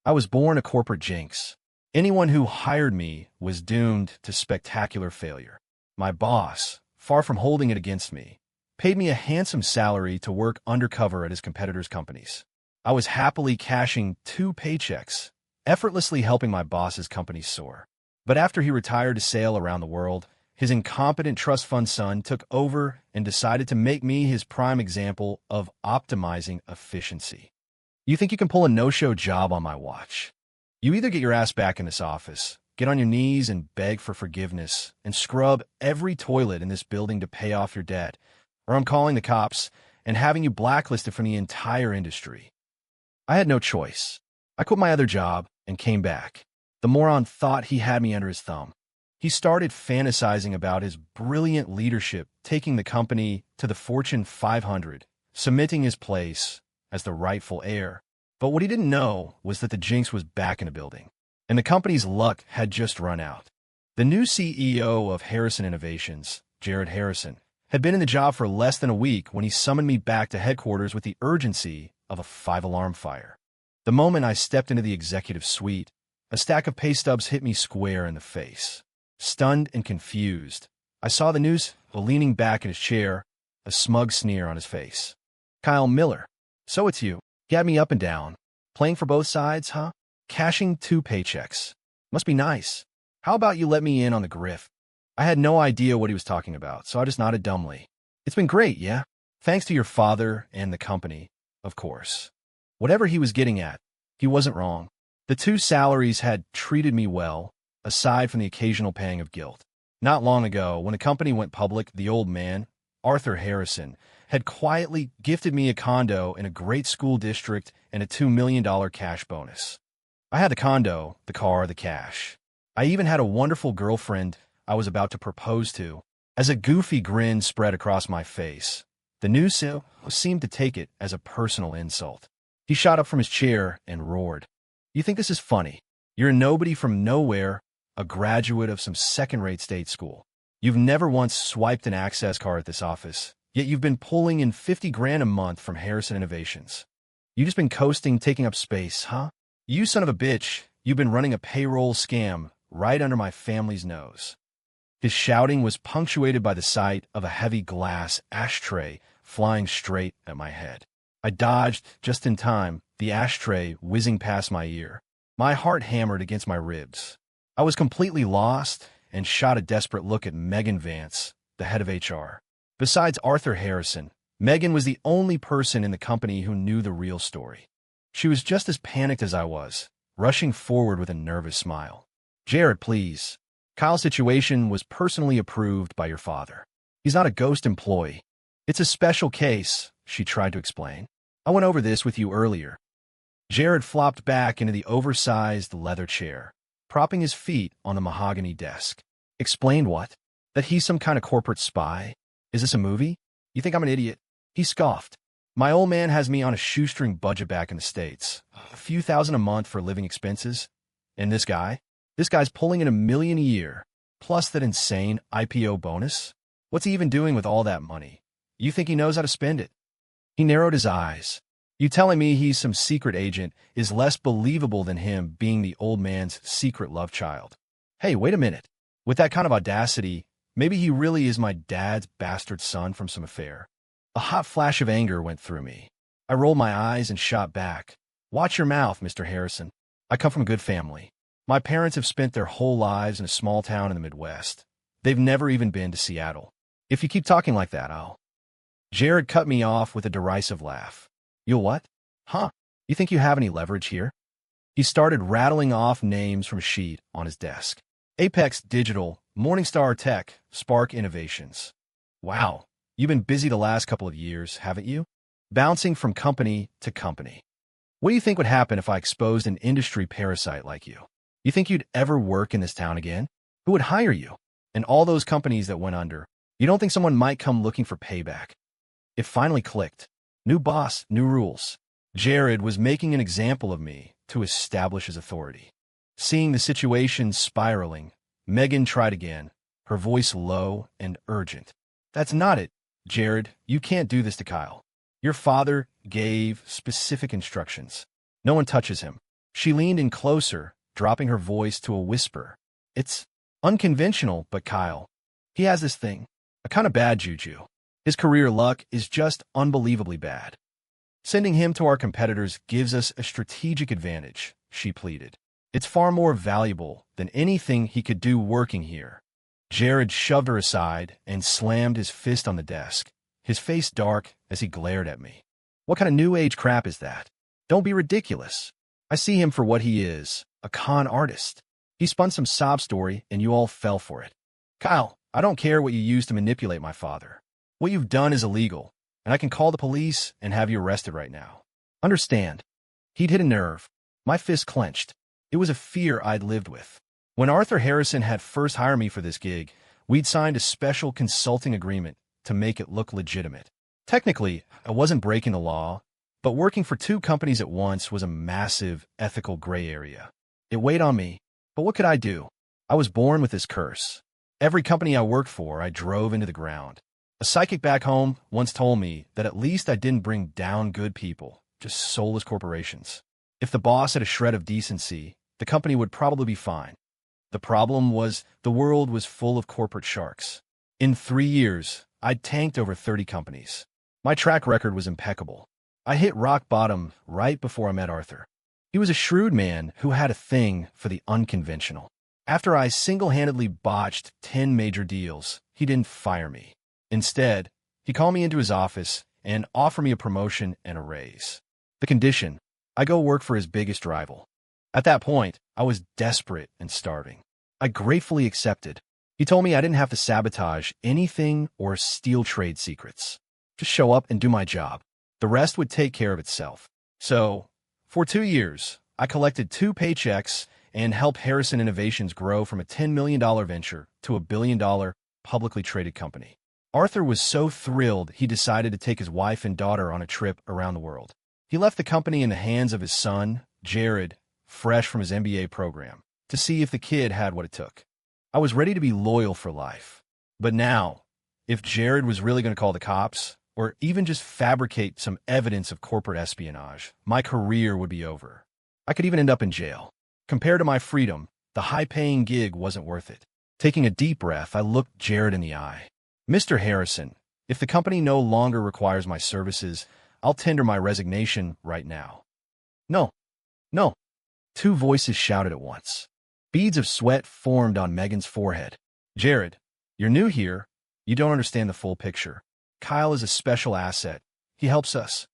I was born a corporate jinx. Anyone who hired me was doomed to spectacular failure. My boss, far from holding it against me, paid me a handsome salary to work undercover at his competitors' companies. I was happily cashing 2 paychecks, effortlessly helping my boss's company soar. But after he retired to sail around the world, his incompetent trust fund son took over and decided to make me his prime example of optimizing efficiency. You think you can pull a no-show job on my watch? You either get your ass back in this office, get on your knees and beg for forgiveness, and scrub every toilet in this building to pay off your debt, or I'm calling the cops and having you blacklisted from the entire industry. I had no choice. I quit my other job and came back. The moron thought he had me under his thumb. He started fantasizing about his brilliant leadership taking the company to the Fortune 500, cementing his place as the rightful heir. But what he didn't know was that the jinx was back in the building, and the company's luck had just run out. The new CEO of Harrison Innovations, Jared Harrison, had been in the job for less than a week when he summoned me back to headquarters with the urgency of a 5-alarm fire. The moment I stepped into the executive suite, a stack of pay stubs hit me square in the face. Stunned and confused, I saw the news leaning back in his chair, a smug sneer on his face. "Kyle Miller, so it's you. You had me up and down. Playing for both sides, huh? Cashing 2 paychecks. Must be nice. How about you let me in on the grift?" I had no idea what he was talking about, so I just nodded dumbly. "It's been great, yeah? Thanks to your father and the company, of course." Whatever he was getting at, he wasn't wrong. The two salaries had treated me well, aside from the occasional pang of guilt. Not long ago, when the company went public, the old man, Arthur Harrison, had quietly gifted me a condo in a great school district and a $2 million cash bonus. I had the condo, the car, the cash. I even had a wonderful girlfriend I was about to propose to. As a goofy grin spread across my face, the new CEO seemed to take it as a personal insult. He shot up from his chair and roared. "You think this is funny? You're a nobody from nowhere, a graduate of some second-rate state school. You've never once swiped an access card at this office, yet you've been pulling in 50 grand a month from Harrison Innovations. You just been coasting, taking up space, huh? You son of a bitch, you've been running a payroll scam right under my family's nose." His shouting was punctuated by the sight of a heavy glass ashtray flying straight at my head. I dodged just in time, the ashtray whizzing past my ear. My heart hammered against my ribs. I was completely lost and shot a desperate look at Megan Vance, the head of HR. Besides Arthur Harrison, Megan was the only person in the company who knew the real story. She was just as panicked as I was, rushing forward with a nervous smile. "Jared, please. Kyle's situation was personally approved by your father. He's not a ghost employee. It's a special case," she tried to explain. "I went over this with you earlier." Jared flopped back into the oversized leather chair, propping his feet on the mahogany desk. "Explained what? That he's some kind of corporate spy? Is this a movie? You think I'm an idiot?" He scoffed. "My old man has me on a shoestring budget back in the States. A few thousand a month for living expenses. And this guy's pulling in $1 million a year, plus that insane IPO bonus. What's he even doing with all that money? You think he knows how to spend it?" He narrowed his eyes. "You telling me he's some secret agent is less believable than him being the old man's secret love child. Hey, wait a minute. With that kind of audacity, maybe he really is my dad's bastard son from some affair." A hot flash of anger went through me. I rolled my eyes and shot back. "Watch your mouth, Mr. Harrison. I come from a good family. My parents have spent their whole lives in a small town in the Midwest. They've never even been to Seattle. If you keep talking like that, I'll—" Jared cut me off with a derisive laugh. "You'll what? Huh? You think you have any leverage here?" He started rattling off names from a sheet on his desk. "Apex Digital, Morningstar Tech, Spark Innovations. Wow, you've been busy the last couple of years, haven't you? Bouncing from company to company. What do you think would happen if I exposed an industry parasite like you? You think you'd ever work in this town again? Who would hire you? And all those companies that went under, you don't think someone might come looking for payback?" It finally clicked. New boss, new rules. Jared was making an example of me to establish his authority. Seeing the situation spiraling, Megan tried again, her voice low and urgent. "That's not it, Jared. You can't do this to Kyle. Your father gave specific instructions. No one touches him. She leaned in closer, dropping her voice to a whisper. It's unconventional, but Kyle, he has this thing, a kind of bad juju. His career luck is just unbelievably bad. Sending him to our competitors gives us a strategic advantage, she pleaded. It's far more valuable than anything he could do working here. Jared shoved her aside and slammed his fist on the desk, his face dark as he glared at me. What kind of new age crap is that? Don't be ridiculous. I see him for what he is, a con artist. He spun some sob story and you all fell for it. Kyle, I don't care what you used to manipulate my father. What you've done is illegal, and I can call the police and have you arrested right now. Understand? He'd hit a nerve. My fist clenched. It was a fear I'd lived with. When Arthur Harrison had first hired me for this gig, we'd signed a special consulting agreement to make it look legitimate. Technically, I wasn't breaking the law, but working for two companies at once was a massive ethical gray area. It weighed on me, but what could I do? I was born with this curse. Every company I worked for, I drove into the ground. A psychic back home once told me that at least I didn't bring down good people, just soulless corporations. If the boss had a shred of decency, the company would probably be fine. The problem was the world was full of corporate sharks. In 3 years, I'd tanked over 30 companies. My track record was impeccable. I hit rock bottom right before I met Arthur. He was a shrewd man who had a thing for the unconventional. After I single-handedly botched 10 major deals, he didn't fire me. Instead, he called me into his office and offered me a promotion and a raise. The condition, I go work for his biggest rival. At that point, I was desperate and starving. I gratefully accepted. He told me I didn't have to sabotage anything or steal trade secrets. Just show up and do my job. The rest would take care of itself. So, for 2 years, I collected 2 paychecks and helped Harrison Innovations grow from a $10 million venture to a $1 billion publicly traded company. Arthur was so thrilled he decided to take his wife and daughter on a trip around the world. He left the company in the hands of his son, Jared, fresh from his MBA program, to see if the kid had what it took. I was ready to be loyal for life. But now, if Jared was really going to call the cops, or even just fabricate some evidence of corporate espionage, my career would be over. I could even end up in jail. Compared to my freedom, the high-paying gig wasn't worth it. Taking a deep breath, I looked Jared in the eye. Mr. Harrison, if the company no longer requires my services, I'll tender my resignation right now. No. No. 2 voices shouted at once. Beads of sweat formed on Megan's forehead. Jared, you're new here. You don't understand the full picture. Kyle is a special asset. He helps us.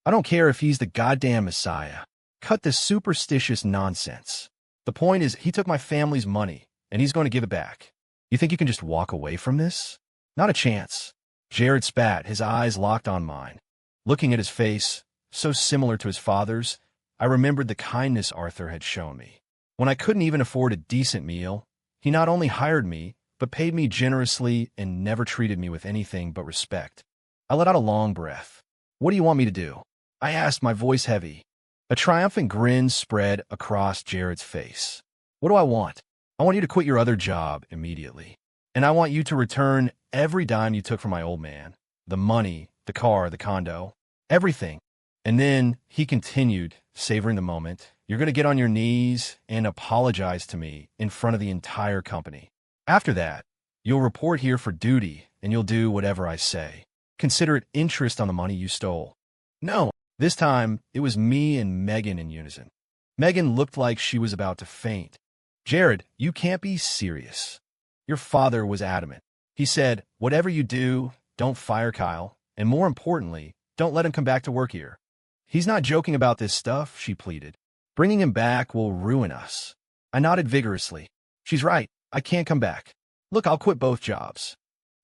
I don't care if he's the goddamn Messiah. Cut this superstitious nonsense. The point is, he took my family's money, and he's going to give it back. You think you can just walk away from this? Not a chance. Jared spat, his eyes locked on mine. Looking at his face, so similar to his father's, I remembered the kindness Arthur had shown me. When I couldn't even afford a decent meal, he not only hired me, but paid me generously and never treated me with anything but respect. I let out a long breath. What do you want me to do? I asked, my voice heavy. A triumphant grin spread across Jared's face. What do I want? I want you to quit your other job immediately. And I want you to return every dime you took from my old man. The money, the car, the condo, everything. And then he continued, savoring the moment. You're going to get on your knees and apologize to me in front of the entire company. After that, you'll report here for duty and you'll do whatever I say. Consider it interest on the money you stole. No, this time it was me and Megan in unison. Megan looked like she was about to faint. Jared, you can't be serious. Your father was adamant. He said, whatever you do, don't fire Kyle, and more importantly, don't let him come back to work here. He's not joking about this stuff, she pleaded. Bringing him back will ruin us. I nodded vigorously. She's right. I can't come back. Look, I'll quit both jobs.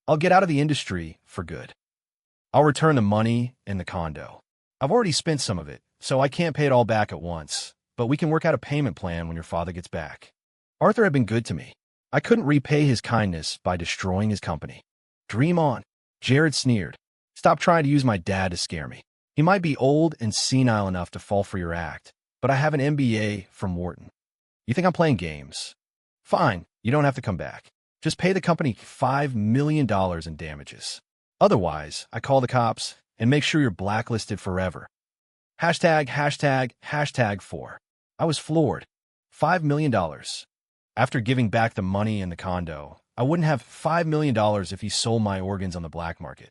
I'll get out of the industry for good. I'll return the money and the condo. I've already spent some of it, so I can't pay it all back at once, but we can work out a payment plan when your father gets back. Arthur had been good to me. I couldn't repay his kindness by destroying his company. Dream on. Jared sneered. Stop trying to use my dad to scare me. He might be old and senile enough to fall for your act, but I have an MBA from Wharton. You think I'm playing games? Fine, you don't have to come back. Just pay the company $5 million in damages. Otherwise, I call the cops and make sure you're blacklisted forever. ###4. I was floored. $5 million. After giving back the money and the condo, I wouldn't have $5 million if he sold my organs on the black market.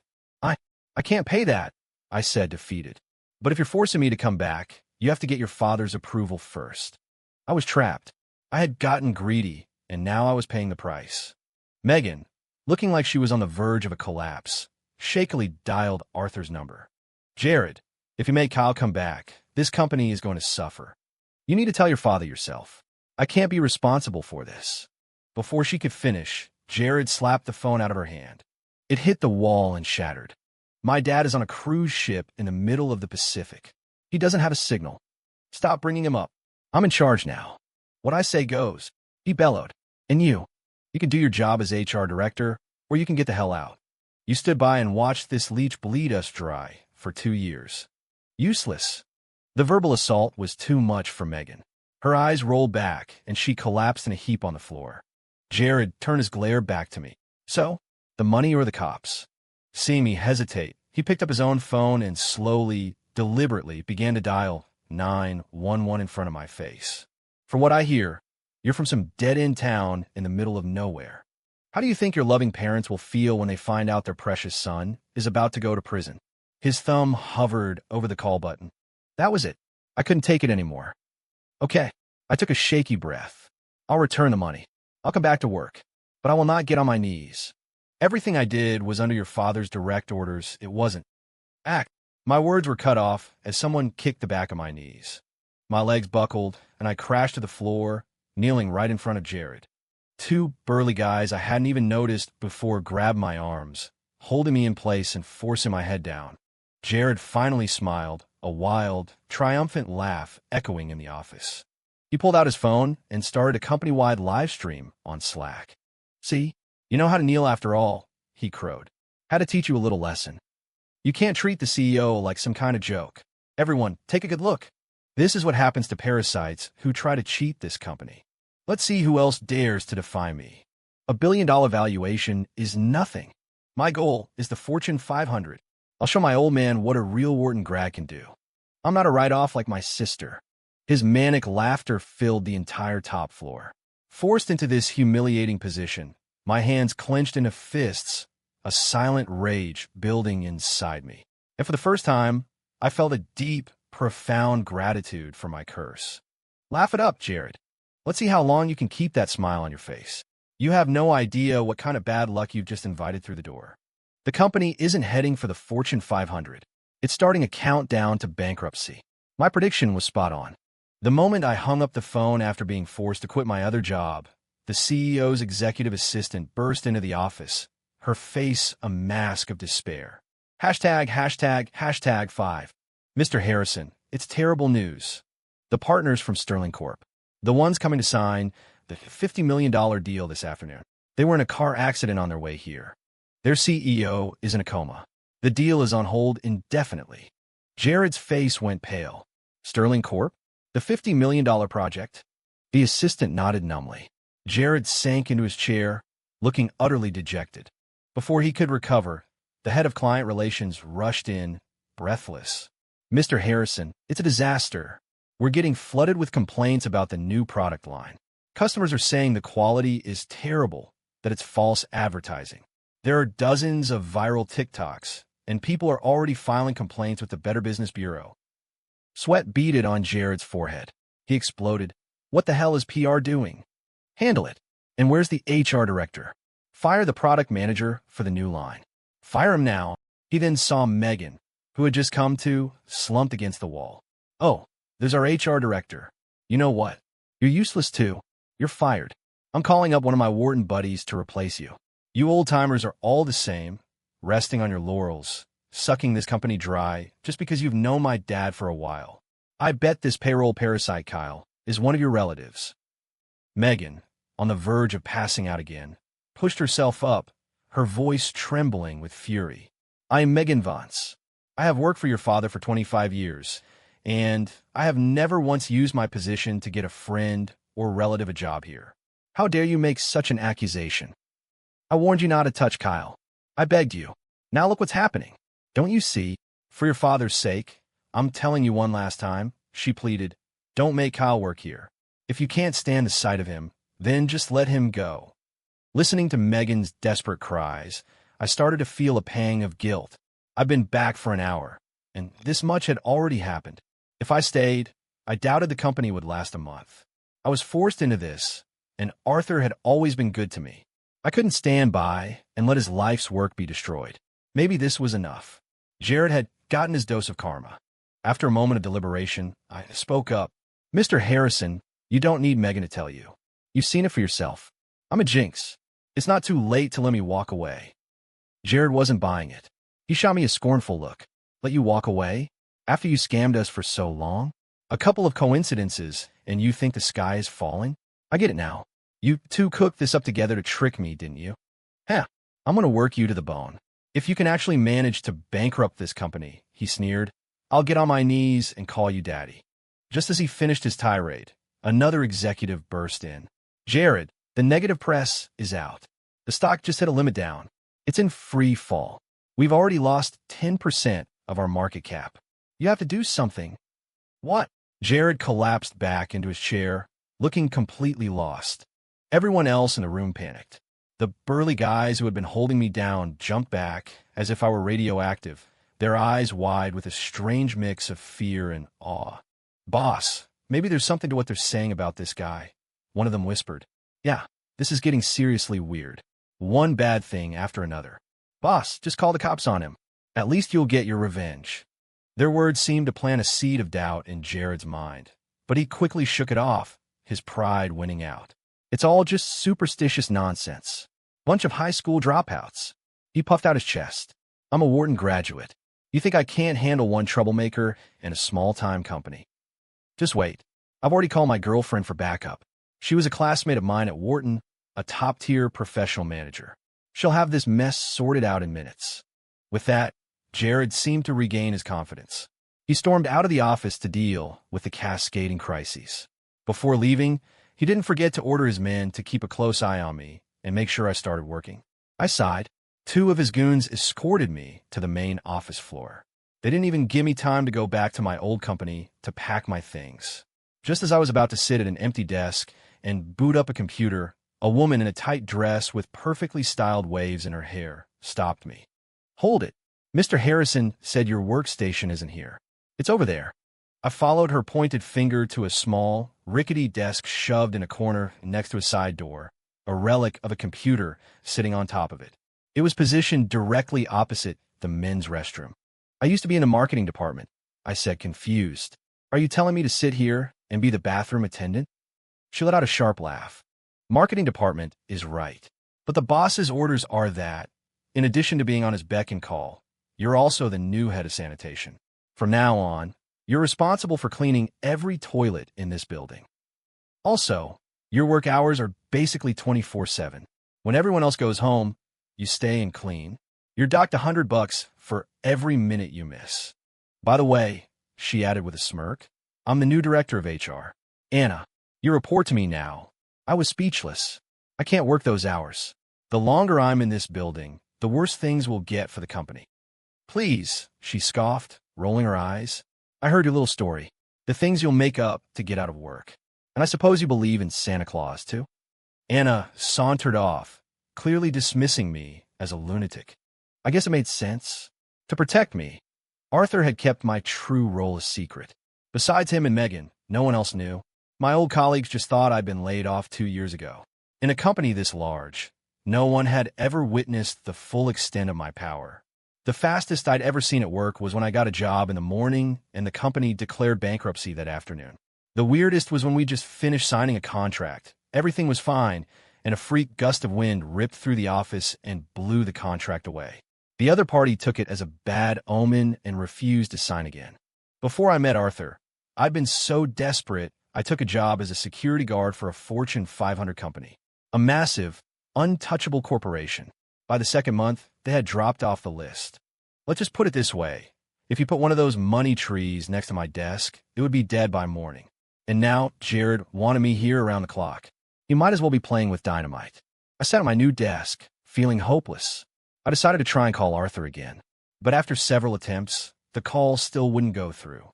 I can't pay that, I said, defeated. But if you're forcing me to come back, you have to get your father's approval first. I was trapped. I had gotten greedy, and now I was paying the price. Megan, looking like she was on the verge of a collapse, shakily dialed Arthur's number. Jared, if you make Kyle come back, this company is going to suffer. You need to tell your father yourself. I can't be responsible for this. Before she could finish, Jared slapped the phone out of her hand. It hit the wall and shattered. My dad is on a cruise ship in the middle of the Pacific. He doesn't have a signal. Stop bringing him up. I'm in charge now. What I say goes, he bellowed. And you can do your job as HR director, or you can get the hell out. You stood by and watched this leech bleed us dry for 2 years. Useless. The verbal assault was too much for Megan. Her eyes rolled back, and she collapsed in a heap on the floor. Jared turned his glare back to me. So, the money or the cops? Seeing me hesitate, he picked up his own phone and slowly, deliberately began to dial 911 in front of my face. For what I hear, you're from some dead-end town in the middle of nowhere. How do you think your loving parents will feel when they find out their precious son is about to go to prison? His thumb hovered over the call button. That was it. I couldn't take it anymore. Okay. I took a shaky breath. I'll return the money. I'll come back to work. But I will not get on my knees. Everything I did was under your father's direct orders. It wasn't. Act. My words were cut off as someone kicked the back of my knees. My legs buckled, and I crashed to the floor, kneeling right in front of Jared. 2 burly guys I hadn't even noticed before grabbed my arms, holding me in place and forcing my head down. Jared finally smiled, a wild, triumphant laugh echoing in the office. He pulled out his phone and started a company-wide live stream on Slack. See, you know how to kneel after all, he crowed. Had to teach you a little lesson. You can't treat the CEO like some kind of joke. Everyone, take a good look. This is what happens to parasites who try to cheat this company. Let's see who else dares to defy me. $1 billion valuation is nothing. My goal is the Fortune 500. I'll show my old man what a real Wharton grad can do. I'm not a write-off like my sister. His manic laughter filled the entire top floor. Forced into this humiliating position, my hands clenched into fists, a silent rage building inside me. And for the first time, I felt a deep, profound gratitude for my curse. Laugh it up, Jared. Let's see how long you can keep that smile on your face. You have no idea what kind of bad luck you've just invited through the door. The company isn't heading for the Fortune 500. It's starting a countdown to bankruptcy. My prediction was spot on. The moment I hung up the phone after being forced to quit my other job, the CEO's executive assistant burst into the office, her face a mask of despair. Hashtag 5. Mr. Harrison, it's terrible news. The partners from Sterling Corp., the ones coming to sign the $50 million deal this afternoon, they were in a car accident on their way here. Their CEO is in a coma. The deal is on hold indefinitely. Jared's face went pale. Sterling Corp.? The $50 million project? The assistant nodded numbly. Jared sank into his chair, looking utterly dejected. Before he could recover, the head of client relations rushed in, breathless. Mr. Harrison, it's a disaster. We're getting flooded with complaints about the new product line. Customers are saying the quality is terrible, that it's false advertising. There are dozens of viral TikToks, and people are already filing complaints with the Better Business Bureau. Sweat beaded on Jared's forehead. He exploded. What the hell is PR doing? Handle it. And where's the HR director? Fire the product manager for the new line. Fire him now. He then saw Megan, who had just come to, slumped against the wall. Oh, there's our HR director. You know what? You're useless too. You're fired. I'm calling up one of my Wharton buddies to replace you. You old-timers are all the same, resting on your laurels, sucking this company dry just because you've known my dad for a while. I bet this payroll parasite, Kyle, is one of your relatives. Megan, on the verge of passing out again, pushed herself up, her voice trembling with fury. I am Megan Vance. I have worked for your father for 25 years, and I have never once used my position to get a friend or relative a job here. How dare you make such an accusation? I warned you not to touch Kyle. I begged you. Now look what's happening. Don't you see? For your father's sake, I'm telling you one last time, she pleaded. Don't make Kyle work here. If you can't stand the sight of him, then just let him go. Listening to Megan's desperate cries, I started to feel a pang of guilt. I've been back for an hour, and this much had already happened. If I stayed, I doubted the company would last a month. I was forced into this, and Arthur had always been good to me. I couldn't stand by and let his life's work be destroyed. Maybe this was enough. Jared had gotten his dose of karma. After a moment of deliberation, I spoke up. Mr. Harrison, you don't need Megan to tell you. You've seen it for yourself. I'm a jinx. It's not too late to let me walk away. Jared wasn't buying it. He shot me a scornful look. Let you walk away? After you scammed us for so long? A couple of coincidences, and you think the sky is falling? I get it now. You two cooked this up together to trick me, didn't you? Heh, I'm gonna work you to the bone. If you can actually manage to bankrupt this company, he sneered, I'll get on my knees and call you daddy. Just as he finished his tirade, another executive burst in. Jared, the negative press is out. The stock just hit a limit down. It's in free fall. We've already lost 10% of our market cap. You have to do something. What? Jared collapsed back into his chair, looking completely lost. Everyone else in the room panicked. The burly guys who had been holding me down jumped back as if I were radioactive, their eyes wide with a strange mix of fear and awe. Boss, maybe there's something to what they're saying about this guy. One of them whispered. Yeah, this is getting seriously weird. One bad thing after another. Boss, just call the cops on him. At least you'll get your revenge. Their words seemed to plant a seed of doubt in Jared's mind, but he quickly shook it off, his pride winning out. It's all just superstitious nonsense. Bunch of high school dropouts. He puffed out his chest. I'm a Wharton graduate. You think I can't handle one troublemaker in a small-time company? Just wait. I've already called my girlfriend for backup. She was a classmate of mine at Wharton, a top-tier professional manager. She'll have this mess sorted out in minutes. With that, Jared seemed to regain his confidence. He stormed out of the office to deal with the cascading crises. Before leaving, he didn't forget to order his men to keep a close eye on me and make sure I started working. I sighed. 2 of his goons escorted me to the main office floor. They didn't even give me time to go back to my old company to pack my things. Just as I was about to sit at an empty desk and boot up a computer, a woman in a tight dress with perfectly styled waves in her hair stopped me. Hold it. Mr. Harrison said your workstation isn't here. It's over there. I followed her pointed finger to a small, rickety desk shoved in a corner next to a side door, a relic of a computer sitting on top of it. It was positioned directly opposite the men's restroom. I used to be in the marketing department, I said, confused. Are you telling me to sit here and be the bathroom attendant? She let out a sharp laugh. Marketing department is right. But the boss's orders are that, in addition to being on his beck and call, you're also the new head of sanitation. From now on, you're responsible for cleaning every toilet in this building. Also, your work hours are basically 24/7. When everyone else goes home, you stay and clean. You're docked $100 for every minute you miss. By the way, she added with a smirk, I'm the new director of HR. Anna, you report to me now. I was speechless. I can't work those hours. The longer I'm in this building, the worse things will get for the company. Please, she scoffed, rolling her eyes. I heard your little story. The things you'll make up to get out of work. And I suppose you believe in Santa Claus, too? Anna sauntered off, clearly dismissing me as a lunatic. I guess it made sense. To protect me, Arthur had kept my true role a secret. Besides him and Megan, no one else knew. My old colleagues just thought I'd been laid off 2 years ago. In a company this large, no one had ever witnessed the full extent of my power. The fastest I'd ever seen it work was when I got a job in the morning and the company declared bankruptcy that afternoon. The weirdest was when we just finished signing a contract. Everything was fine, and a freak gust of wind ripped through the office and blew the contract away. The other party took it as a bad omen and refused to sign again. Before I met Arthur, I'd been so desperate I took a job as a security guard for a Fortune 500 company, a massive, untouchable corporation. By the second month, they had dropped off the list. Let's just put it this way. If you put one of those money trees next to my desk, it would be dead by morning. And now Jared wanted me here around the clock. He might as well be playing with dynamite. I sat at my new desk, feeling hopeless. I decided to try and call Arthur again. But after several attempts, the call still wouldn't go through.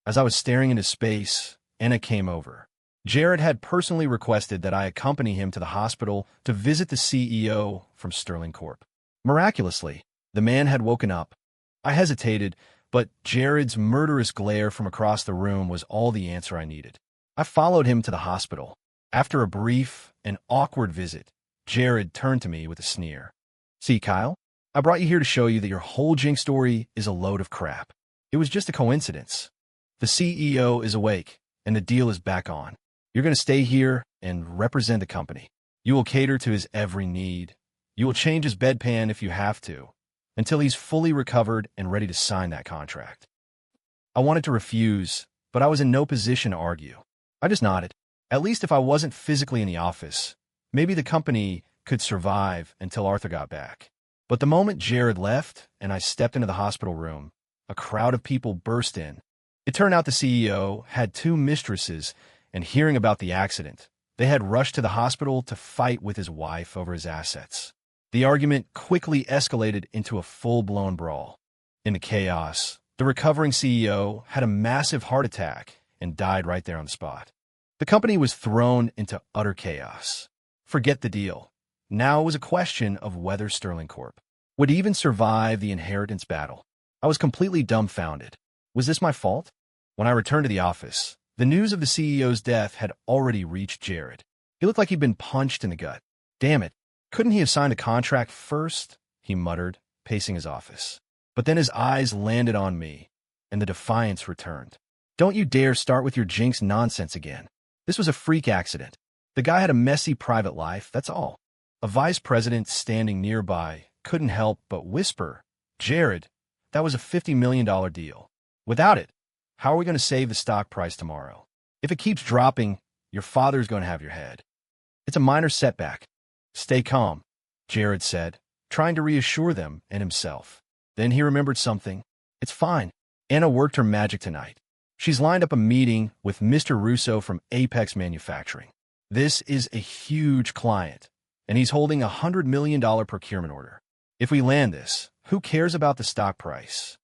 As I was staring into space, Anna came over. Jared had personally requested that I accompany him to the hospital to visit the CEO from Sterling Corp. Miraculously, the man had woken up. I hesitated, but Jared's murderous glare from across the room was all the answer I needed. I followed him to the hospital. After a brief and awkward visit, Jared turned to me with a sneer. "See, Kyle, I brought you here to show you that your whole Jinx story is a load of crap. It was just a coincidence. The CEO is awake, and the deal is back on. You're going to stay here and represent the company. You will cater to his every need. You will change his bedpan if you have to, until he's fully recovered and ready to sign that contract." I wanted to refuse, but I was in no position to argue. I just nodded. At least if I wasn't physically in the office, maybe the company could survive until Arthur got back. But the moment Jared left and I stepped into the hospital room, a crowd of people burst in. It turned out the CEO had two mistresses, and hearing about the accident, they had rushed to the hospital to fight with his wife over his assets. The argument quickly escalated into a full-blown brawl. In the chaos, the recovering CEO had a massive heart attack and died right there on the spot. The company was thrown into utter chaos. Forget the deal. Now it was a question of whether Sterling Corp. would even survive the inheritance battle. I was completely dumbfounded. Was this my fault? When I returned to the office, the news of the CEO's death had already reached Jared. He looked like he'd been punched in the gut. "Damn it. Couldn't he have signed a contract first?" he muttered, pacing his office. But then his eyes landed on me, and the defiance returned. "Don't you dare start with your Jinx nonsense again. This was a freak accident. The guy had a messy private life, that's all." A vice president standing nearby couldn't help but whisper, "Jared, that was a $50 million deal. Without it, how are we going to save the stock price tomorrow? If it keeps dropping, your father's going to have your head. It's a minor setback. Stay calm," Jared said, trying to reassure them and himself. Then he remembered something. "It's fine. Anna worked her magic tonight. She's lined up a meeting with Mr. Russo from Apex Manufacturing. This is a huge client, and he's holding a $100 million procurement order. If we land this, who cares about the stock price?"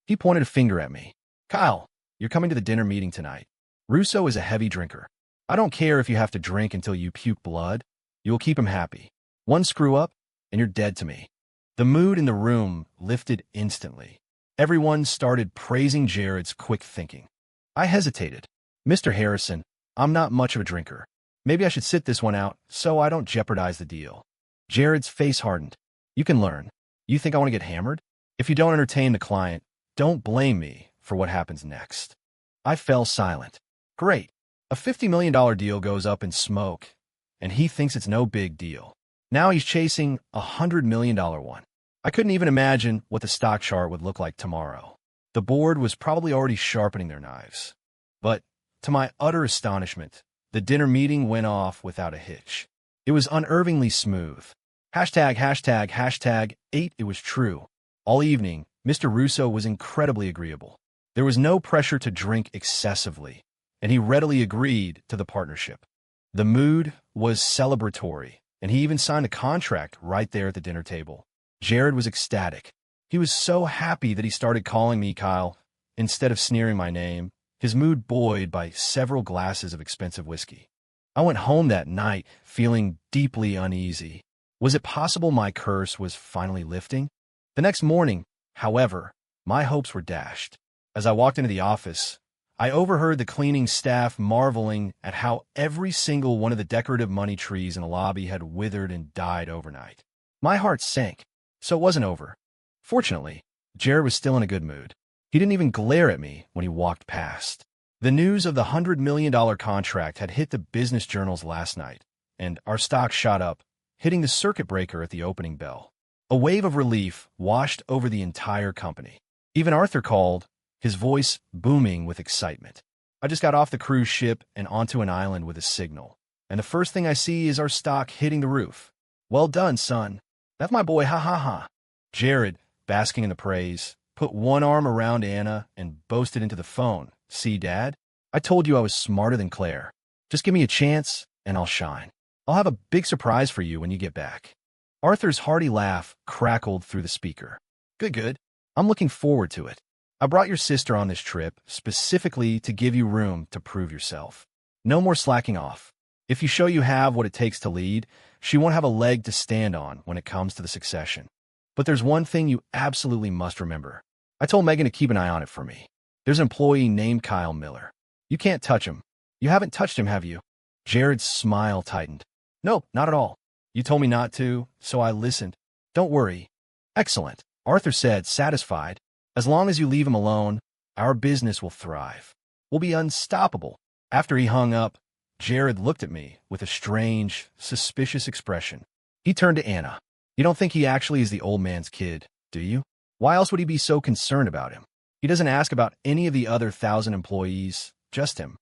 He pointed a finger at me. "Kyle, you're coming to the dinner meeting tonight. Russo is a heavy drinker. I don't care if you have to drink until you puke blood. You will keep him happy. One screw up, and you're dead to me." The mood in the room lifted instantly. Everyone started praising Jared's quick thinking. I hesitated. "Mr. Harrison, I'm not much of a drinker. Maybe I should sit this one out so I don't jeopardize the deal." Jared's face hardened. "You can learn. You think I want to get hammered? If you don't entertain the client, don't blame me for what happens next." I fell silent. Great. A $50 million deal goes up in smoke, and he thinks it's no big deal. Now he's chasing a $100 million one. I couldn't even imagine what the stock chart would look like tomorrow. The board was probably already sharpening their knives. But, to my utter astonishment, the dinner meeting went off without a hitch. It was unnervingly smooth. #8. It was true. All evening, Mr. Russo was incredibly agreeable. There was no pressure to drink excessively, and he readily agreed to the partnership. The mood was celebratory, and he even signed a contract right there at the dinner table. Jared was ecstatic. He was so happy that he started calling me Kyle instead of sneering my name, his mood buoyed by several glasses of expensive whiskey. I went home that night feeling deeply uneasy. Was it possible my curse was finally lifting? The next morning, however, my hopes were dashed. As I walked into the office, I overheard the cleaning staff marveling at how every single one of the decorative money trees in the lobby had withered and died overnight. My heart sank, so it wasn't over. Fortunately, Jared was still in a good mood. He didn't even glare at me when he walked past. The news of the $100 million contract had hit the business journals last night, and our stock shot up, hitting the circuit breaker at the opening bell. A wave of relief washed over the entire company. Even Arthur called, his voice booming with excitement. I just got off the cruise ship and onto an island with a signal, and the first thing I see is our stock hitting the roof. "Well done, son. That's my boy, ha ha ha." Jared, basking in the praise, put one arm around Anna and boasted into the phone. "See, Dad? I told you I was smarter than Claire. Just give me a chance, and I'll shine. I'll have a big surprise for you when you get back." Arthur's hearty laugh crackled through the speaker. Good. I'm looking forward to it. I brought your sister on this trip specifically to give you room to prove yourself. No more slacking off. If you show you have what it takes to lead, she won't have a leg to stand on when it comes to the succession. But there's one thing you absolutely must remember. I told Megan to keep an eye on it for me. There's an employee named Kyle Miller. You can't touch him. You haven't touched him, have you? Jared's smile tightened. No, not at all. You told me not to, so I listened. Don't worry. Excellent, Arthur said, satisfied. As long as you leave him alone, our business will thrive. We'll be unstoppable. After he hung up, Jared looked at me with a strange, suspicious expression. He turned to Anna. You don't think he actually is the old man's kid, do you? Why else would he be so concerned about him? He doesn't ask about any of the other 1,000 employees, just him.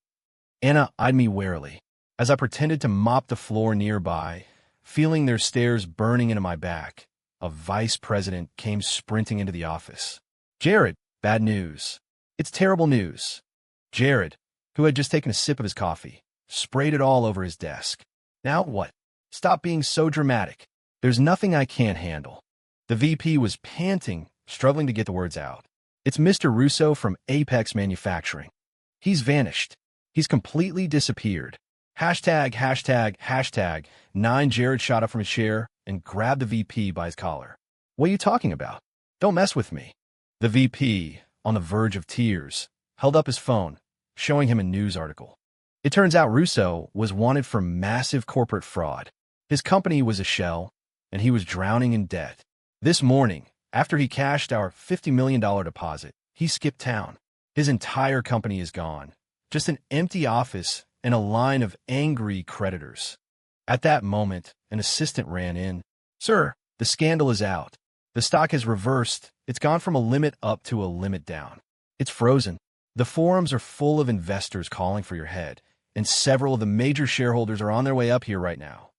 Anna eyed me warily as I pretended to mop the floor nearby, feeling their stares burning into my back. A vice president came sprinting into the office. Jared, bad news. It's terrible news. Jared, who had just taken a sip of his coffee, sprayed it all over his desk. Now what? Stop being so dramatic. There's nothing I can't handle. The VP was panting, struggling to get the words out. It's Mr. Russo from Apex Manufacturing. He's vanished. He's completely disappeared. Hashtag, hashtag, hashtag. 9. Jared shot up from his chair and grabbed the VP by his collar. What are you talking about? Don't mess with me. The VP, on the verge of tears, held up his phone, showing him a news article. It turns out Russo was wanted for massive corporate fraud. His company was a shell, and he was drowning in debt. This morning, after he cashed our $50 million deposit, he skipped town. His entire company is gone. Just an empty office and a line of angry creditors. At that moment, an assistant ran in. Sir, the scandal is out. The stock has reversed. It's gone from a limit up to a limit down. It's frozen. The forums are full of investors calling for your head, and several of the major shareholders are on their way up here right now.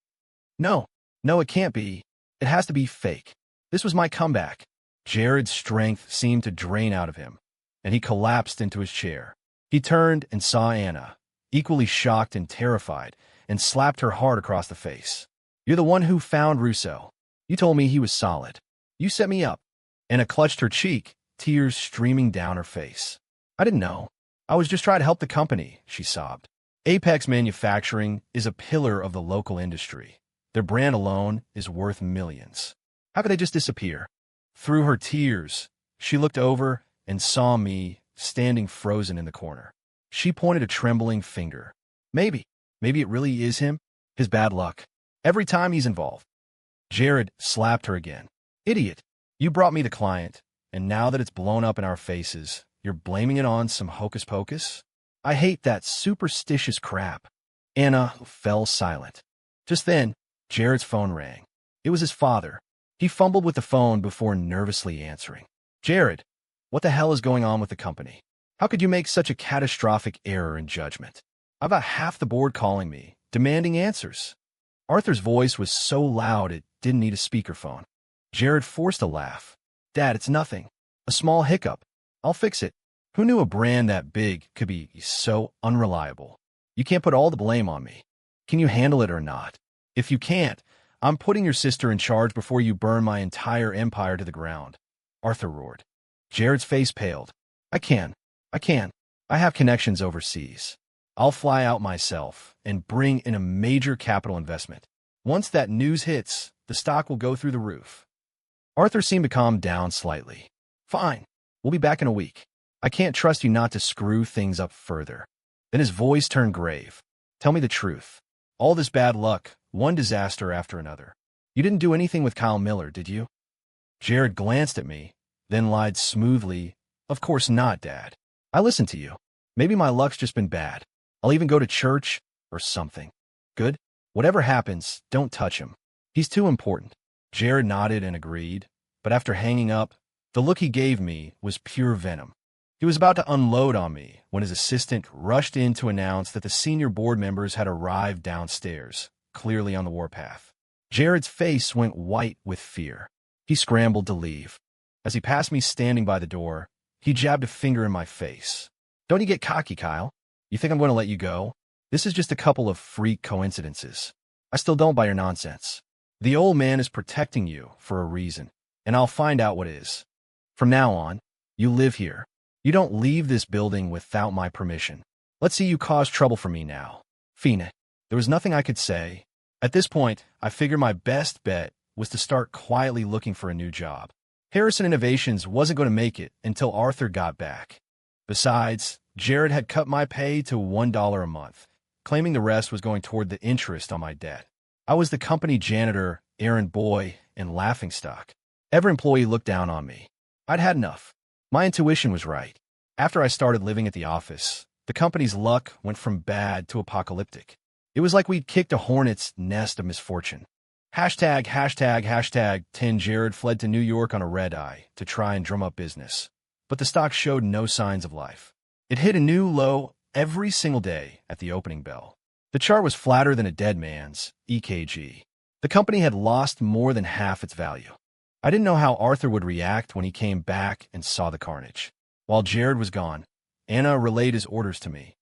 No, it can't be. It has to be fake. This was my comeback. Jared's strength seemed to drain out of him, and he collapsed into his chair. He turned and saw Anna, equally shocked and terrified, and slapped her hard across the face. You're the one who found Russo. You told me he was solid. You set me up. Anna clutched her cheek, tears streaming down her face. I didn't know. I was just trying to help the company, she sobbed. Apex Manufacturing is a pillar of the local industry. Their brand alone is worth millions. How could they just disappear? Through her tears, she looked over and saw me standing frozen in the corner. She pointed a trembling finger. Maybe it really is him. His bad luck. Every time he's involved. Jared slapped her again. Idiot. You brought me the client, and now that it's blown up in our faces, you're blaming it on some hocus pocus? I hate that superstitious crap. Anna fell silent. Just then, Jared's phone rang. It was his father. He fumbled with the phone before nervously answering. Jared, what the hell is going on with the company? How could you make such a catastrophic error in judgment? I've got half the board calling me, demanding answers. Arthur's voice was so loud it didn't need a speakerphone. Jared forced a laugh. Dad, it's nothing. A small hiccup. I'll fix it. Who knew a brand that big could be so unreliable? You can't put all the blame on me. Can you handle it or not? If you can't, I'm putting your sister in charge before you burn my entire empire to the ground. Arthur roared. Jared's face paled. I can. I have connections overseas. I'll fly out myself and bring in a major capital investment. Once that news hits, the stock will go through the roof. Arthur seemed to calm down slightly. Fine. We'll be back in a week. I can't trust you not to screw things up further. Then his voice turned grave. Tell me the truth. All this bad luck, one disaster after another. You didn't do anything with Kyle Miller, did you? Jared glanced at me, then lied smoothly. Of course not, Dad. I listened to you. Maybe my luck's just been bad. I'll even go to church or something. Good? Whatever happens, don't touch him. He's too important. Jared nodded and agreed, but after hanging up, the look he gave me was pure venom. He was about to unload on me when his assistant rushed in to announce that the senior board members had arrived downstairs, clearly on the warpath. Jared's face went white with fear. He scrambled to leave. As he passed me standing by the door, he jabbed a finger in my face. Don't you get cocky, Kyle? You think I'm going to let you go? This is just a couple of freak coincidences. I still don't buy your nonsense. The old man is protecting you for a reason, and I'll find out what is. From now on, you live here. You don't leave this building without my permission. Let's see you cause trouble for me now. Fina. There was nothing I could say. At this point, I figured my best bet was to start quietly looking for a new job. Harrison Innovations wasn't going to make it until Arthur got back. Besides, Jared had cut my pay to $1 a month, claiming the rest was going toward the interest on my debt. I was the company janitor, errand boy, and laughingstock. Every employee looked down on me. I'd had enough. My intuition was right. After I started living at the office, the company's luck went from bad to apocalyptic. It was like we'd kicked a hornet's nest of misfortune. ####10 Jared fled to New York on a red-eye to try and drum up business. But the stock showed no signs of life. It hit a new low every single day at the opening bell. The chart was flatter than a dead man's, EKG. The company had lost more than half its value. I didn't know how Arthur would react when he came back and saw the carnage. While Jared was gone, Anna relayed his orders to me.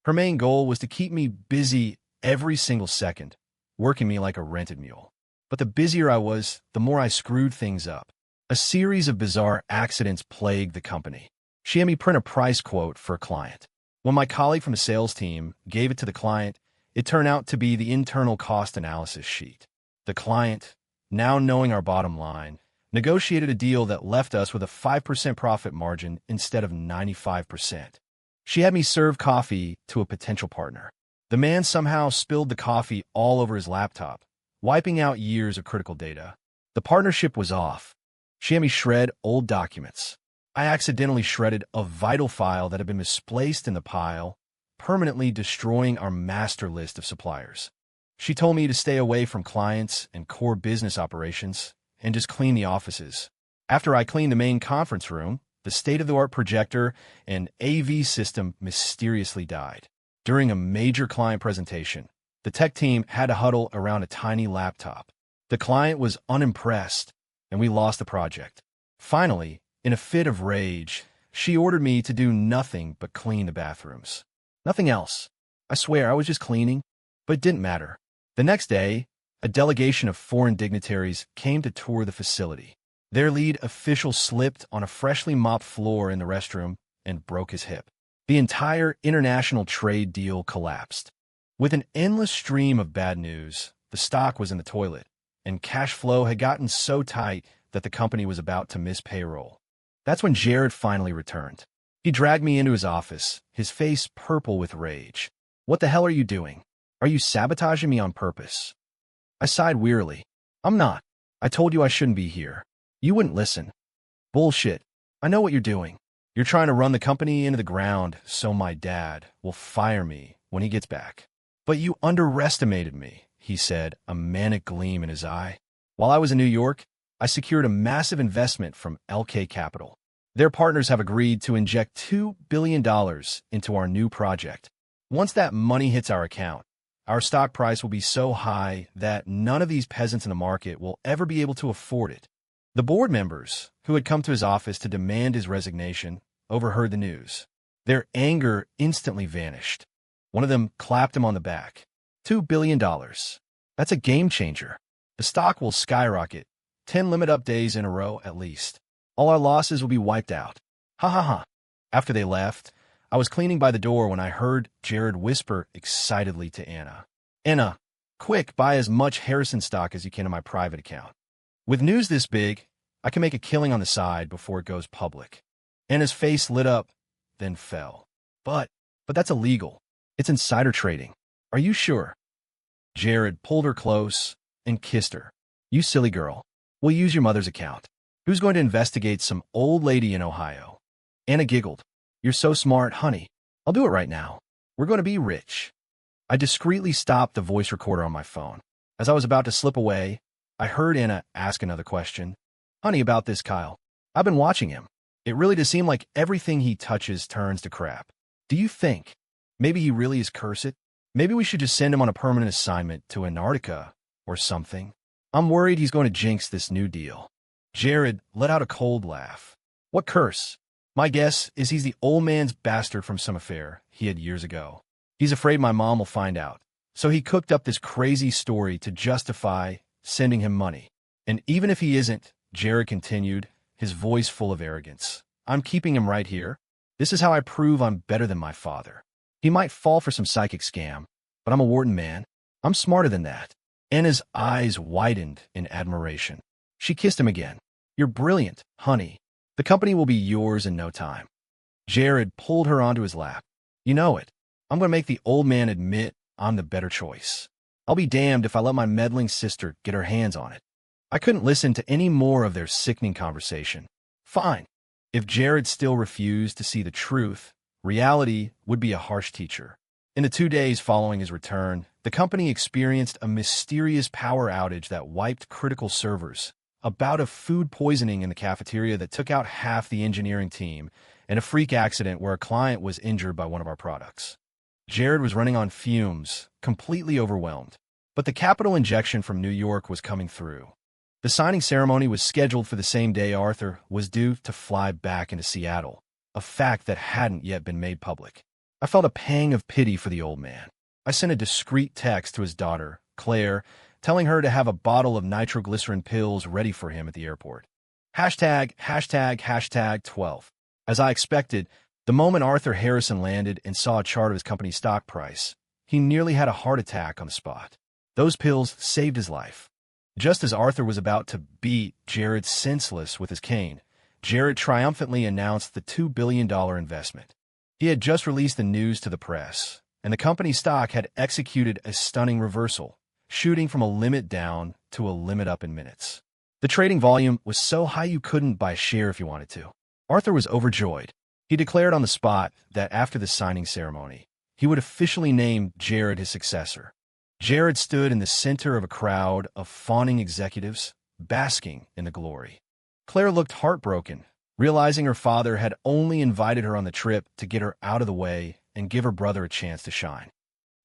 Her main goal was to keep me busy every single second, working me like a rented mule. But the busier I was, the more I screwed things up. A series of bizarre accidents plagued the company. She had me print a price quote for a client. When my colleague from the sales team gave it to the client, it turned out to be the internal cost analysis sheet. The client, now knowing our bottom line, negotiated a deal that left us with a 5% profit margin instead of 95%. She had me serve coffee to a potential partner. The man somehow spilled the coffee all over his laptop, wiping out years of critical data. The partnership was off. She had me shred old documents. I accidentally shredded a vital file that had been misplaced in the pile, permanently destroying our master list of suppliers. She told me to stay away from clients and core business operations and just clean the offices. After I cleaned the main conference room, the state-of-the-art projector and AV system mysteriously died. During a major client presentation, the tech team had to huddle around a tiny laptop. The client was unimpressed, and we lost the project. Finally, in a fit of rage, she ordered me to do nothing but clean the bathrooms. Nothing else. I swear, I was just cleaning, but it didn't matter. The next day, a delegation of foreign dignitaries came to tour the facility. Their lead official slipped on a freshly mopped floor in the restroom and broke his hip. The entire international trade deal collapsed. With an endless stream of bad news, the stock was in the toilet, and cash flow had gotten so tight that the company was about to miss payroll. That's when Jared finally returned. He dragged me into his office, his face purple with rage. "What the hell are you doing? Are you sabotaging me on purpose?" I sighed wearily. "I'm not. I told you I shouldn't be here. You wouldn't listen." "Bullshit. I know what you're doing. You're trying to run the company into the ground so my dad will fire me when he gets back." "But you underestimated me," he said, a manic gleam in his eye. "While I was in New York, I secured a massive investment from LK Capital. Their partners have agreed to inject $2 billion into our new project. Once that money hits our account, our stock price will be so high that none of these peasants in the market will ever be able to afford it." The board members, who had come to his office to demand his resignation, overheard the news. Their anger instantly vanished. One of them clapped him on the back. $2 billion. That's a game changer. The stock will skyrocket. 10 limit-up days in a row at least. All our losses will be wiped out. Ha ha ha. After they left, I was cleaning by the door when I heard Jared whisper excitedly to Anna. "Anna, quick, buy as much Harrison stock as you can in my private account. With news this big, I can make a killing on the side before it goes public." Anna's face lit up, then fell. But that's illegal. It's insider trading. Are you sure?" Jared pulled her close and kissed her. "You silly girl. We'll use your mother's account. Who's going to investigate some old lady in Ohio?" Anna giggled. "You're so smart, honey. I'll do it right now. We're going to be rich." I discreetly stopped the voice recorder on my phone. As I was about to slip away, I heard Anna ask another question. "Honey, about this Kyle. I've been watching him. It really does seem like everything he touches turns to crap. Do you think maybe he really is cursed? Maybe we should just send him on a permanent assignment to Antarctica or something? I'm worried he's going to jinx this new deal." Jared let out a cold laugh. "What curse? My guess is he's the old man's bastard from some affair he had years ago. He's afraid my mom will find out. So he cooked up this crazy story to justify sending him money. And even if he isn't," Jared continued, his voice full of arrogance, "I'm keeping him right here. This is how I prove I'm better than my father. He might fall for some psychic scam, but I'm a Wharton man. I'm smarter than that." Anna's eyes widened in admiration. She kissed him again. "You're brilliant, honey. The company will be yours in no time." Jared pulled her onto his lap. "You know it. I'm going to make the old man admit I'm the better choice. I'll be damned if I let my meddling sister get her hands on it." I couldn't listen to any more of their sickening conversation. Fine. If Jared still refused to see the truth, reality would be a harsh teacher. In the 2 days following his return, the company experienced a mysterious power outage that wiped critical servers, a bout of food poisoning in the cafeteria that took out half the engineering team, and a freak accident where a client was injured by one of our products. Jared was running on fumes, completely overwhelmed. But the capital injection from New York was coming through. The signing ceremony was scheduled for the same day Arthur was due to fly back into Seattle, a fact that hadn't yet been made public. I felt a pang of pity for the old man. I sent a discreet text to his daughter, Claire, telling her to have a bottle of nitroglycerin pills ready for him at the airport. ####12. As I expected, the moment Arthur Harrison landed and saw a chart of his company's stock price, he nearly had a heart attack on the spot. Those pills saved his life. Just as Arthur was about to beat Jared senseless with his cane, Jared triumphantly announced the $2 billion investment. He had just released the news to the press, and the company's stock had executed a stunning reversal, shooting from a limit down to a limit up in minutes. The trading volume was so high you couldn't buy a share if you wanted to. Arthur was overjoyed. He declared on the spot that after the signing ceremony, he would officially name Jared his successor. Jared stood in the center of a crowd of fawning executives, basking in the glory. Claire looked heartbroken, realizing her father had only invited her on the trip to get her out of the way and give her brother a chance to shine.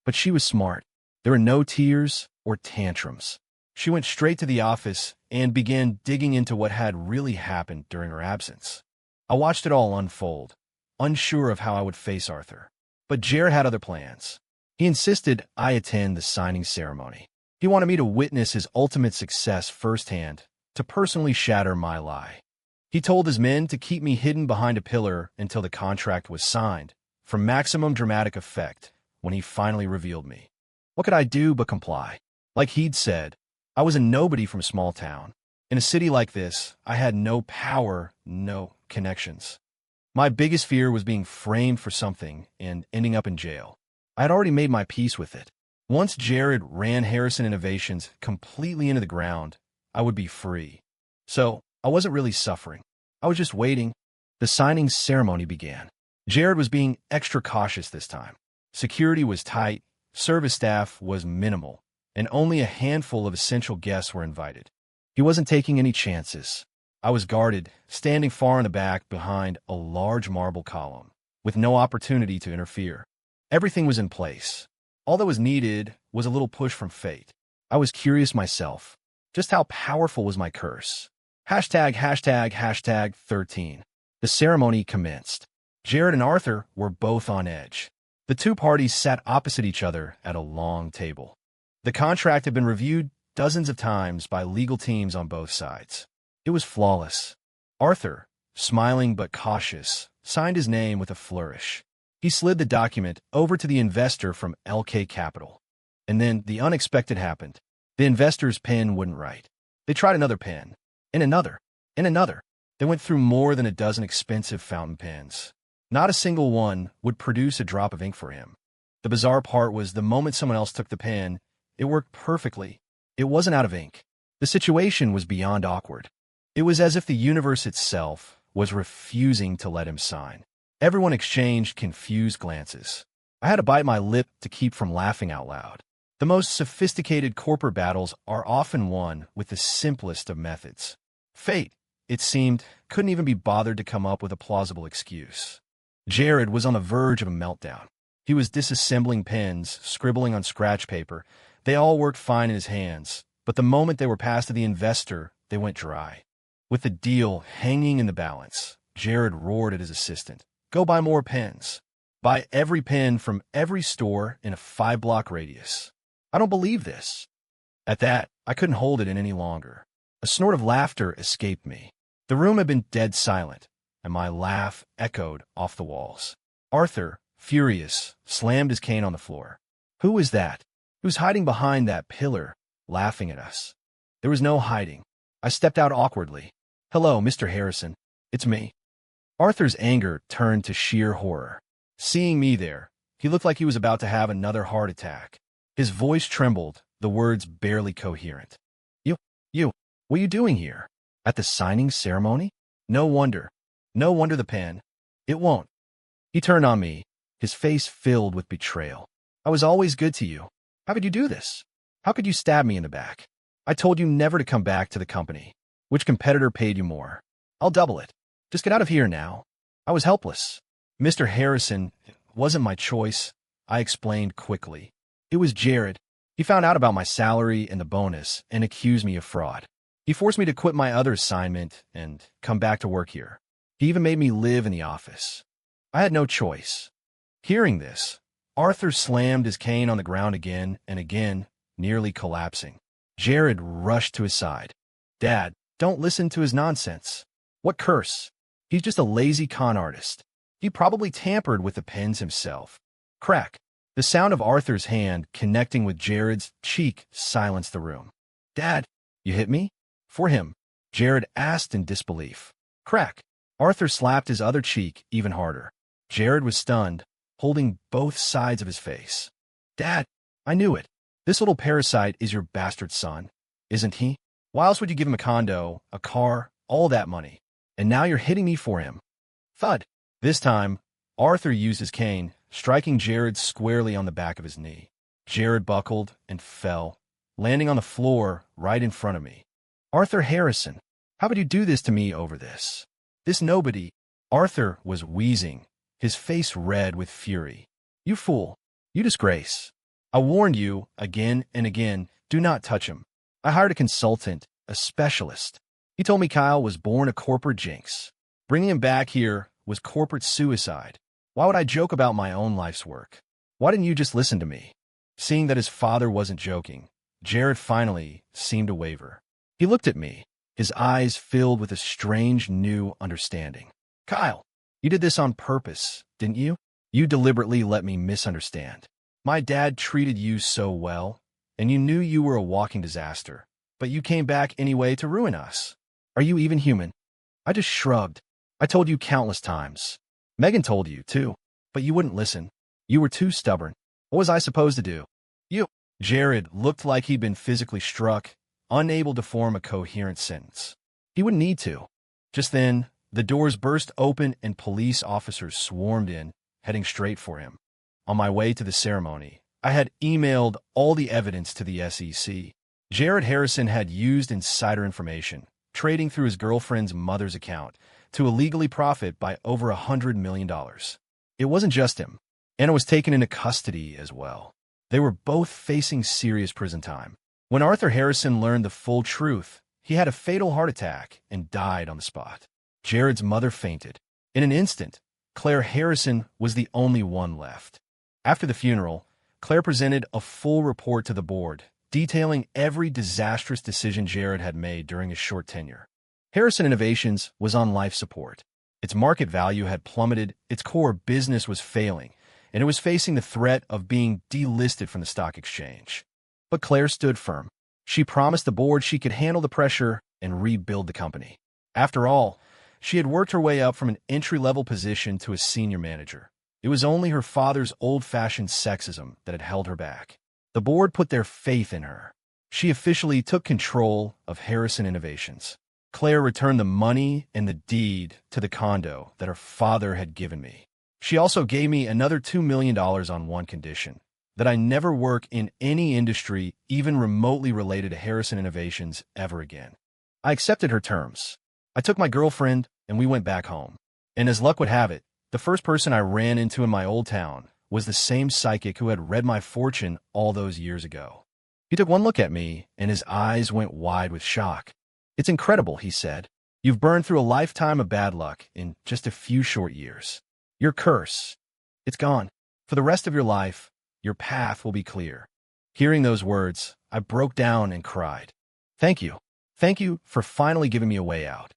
But she was smart. There were no tears or tantrums. She went straight to the office and began digging into what had really happened during her absence. I watched it all unfold, unsure of how I would face Arthur. But Jared had other plans. He insisted I attend the signing ceremony. He wanted me to witness his ultimate success firsthand, to personally shatter my lie. He told his men to keep me hidden behind a pillar until the contract was signed, for maximum dramatic effect when he finally revealed me. What could I do but comply? Like he'd said, I was a nobody from a small town. In a city like this, I had no power, no connections. My biggest fear was being framed for something and ending up in jail. I had already made my peace with it. Once Jared ran Harrison Innovations completely into the ground, I would be free. So I wasn't really suffering. I was just waiting. The signing ceremony began. Jared was being extra cautious this time. Security was tight, service staff was minimal, and only a handful of essential guests were invited. He wasn't taking any chances. I was guarded, standing far in the back behind a large marble column, with no opportunity to interfere. Everything was in place. All that was needed was a little push from fate. I was curious myself. Just how powerful was my curse? ####13. The ceremony commenced. Jared and Arthur were both on edge. The two parties sat opposite each other at a long table. The contract had been reviewed dozens of times by legal teams on both sides. It was flawless. Arthur, smiling but cautious, signed his name with a flourish. He slid the document over to the investor from LK Capital. And then the unexpected happened. The investor's pen wouldn't write. They tried another pen, and another, and another. They went through more than a dozen expensive fountain pens. Not a single one would produce a drop of ink for him. The bizarre part was the moment someone else took the pen, it worked perfectly. It wasn't out of ink. The situation was beyond awkward. It was as if the universe itself was refusing to let him sign. Everyone exchanged confused glances. I had to bite my lip to keep from laughing out loud. The most sophisticated corporate battles are often won with the simplest of methods. Fate, it seemed, couldn't even be bothered to come up with a plausible excuse. Jared was on the verge of a meltdown. He was disassembling pens, scribbling on scratch paper. They all worked fine in his hands, but the moment they were passed to the investor, they went dry. With the deal hanging in the balance, Jared roared at his assistant, "Go buy more pens. Buy every pen from every store in a 5-block radius." I don't believe this. At that, I couldn't hold it in any longer. A snort of laughter escaped me. The room had been dead silent. and my laugh echoed off the walls. Arthur, furious, slammed his cane on the floor. Who was that? He was hiding behind that pillar, laughing at us. There was no hiding. I stepped out awkwardly. Hello, Mr. Harrison. It's me. Arthur's anger turned to sheer horror. Seeing me there, he looked like he was about to have another heart attack. His voice trembled, the words barely coherent. What are you doing here? At the signing ceremony? No wonder. No wonder the pen. It won't. He turned on me, his face filled with betrayal. I was always good to you. How could you do this? How could you stab me in the back? I told you never to come back to the company. Which competitor paid you more? I'll double it. Just get out of here now. I was helpless. Mr. Harrison, it wasn't my choice, I explained quickly. It was Jared. He found out about my salary and the bonus and accused me of fraud. He forced me to quit my other assignment and come back to work here. He even made me live in the office. I had no choice. Hearing this, Arthur slammed his cane on the ground again and again, nearly collapsing. Jared rushed to his side. Dad, don't listen to his nonsense. What curse? He's just a lazy con artist. He probably tampered with the pens himself. Crack. The sound of Arthur's hand connecting with Jared's cheek silenced the room. Dad, you hit me? For him, Jared asked in disbelief. Crack. Arthur slapped his other cheek even harder. Jared was stunned, holding both sides of his face. Dad, I knew it. This little parasite is your bastard son, isn't he? Why else would you give him a condo, a car, all that money? And now you're hitting me for him. Thud. This time, Arthur used his cane, striking Jared squarely on the back of his knee. Jared buckled and fell, landing on the floor right in front of me. Arthur Harrison, how could you do this to me over this? This nobody. Arthur was wheezing, his face red with fury. You fool. You disgrace. I warned you, again and again, do not touch him. I hired a consultant, a specialist. He told me Kyle was born a corporate jinx. Bringing him back here was corporate suicide. Why would I joke about my own life's work? Why didn't you just listen to me? Seeing that his father wasn't joking, Jared finally seemed to waver. He looked at me, his eyes filled with a strange new understanding. Kyle, you did this on purpose, didn't you? You deliberately let me misunderstand. My dad treated you so well, and you knew you were a walking disaster, but you came back anyway to ruin us. Are you even human? I just shrugged. I told you countless times. Megan told you, too, but you wouldn't listen. You were too stubborn. What was I supposed to do? Jared looked like he'd been physically struck, unable to form a coherent sentence. He wouldn't need to. Just then, the doors burst open and police officers swarmed in, heading straight for him. On my way to the ceremony, I had emailed all the evidence to the SEC. Jared Harrison had used insider information, trading through his girlfriend's mother's account, to illegally profit by over $100 million. It wasn't just him. Anna was taken into custody as well. They were both facing serious prison time. When Arthur Harrison learned the full truth, he had a fatal heart attack and died on the spot. Jared's mother fainted. In an instant, Claire Harrison was the only one left. After the funeral, Claire presented a full report to the board, detailing every disastrous decision Jared had made during his short tenure. Harrison Innovations was on life support. Its market value had plummeted, its core business was failing, and it was facing the threat of being delisted from the stock exchange. But Claire stood firm. She promised the board she could handle the pressure and rebuild the company. After all, she had worked her way up from an entry-level position to a senior manager. It was only her father's old-fashioned sexism that had held her back. The board put their faith in her. She officially took control of Harrison Innovations. Claire returned the money and the deed to the condo that her father had given me. She also gave me another $2 million on one condition: that I never work in any industry even remotely related to Harrison Innovations ever again. I accepted her terms. I took my girlfriend and we went back home. And as luck would have it, the first person I ran into in my old town was the same psychic who had read my fortune all those years ago. He took one look at me and his eyes went wide with shock. It's incredible, he said. You've burned through a lifetime of bad luck in just a few short years. Your curse, it's gone. For the rest of your life, your path will be clear. Hearing those words, I broke down and cried. Thank you. Thank you for finally giving me a way out.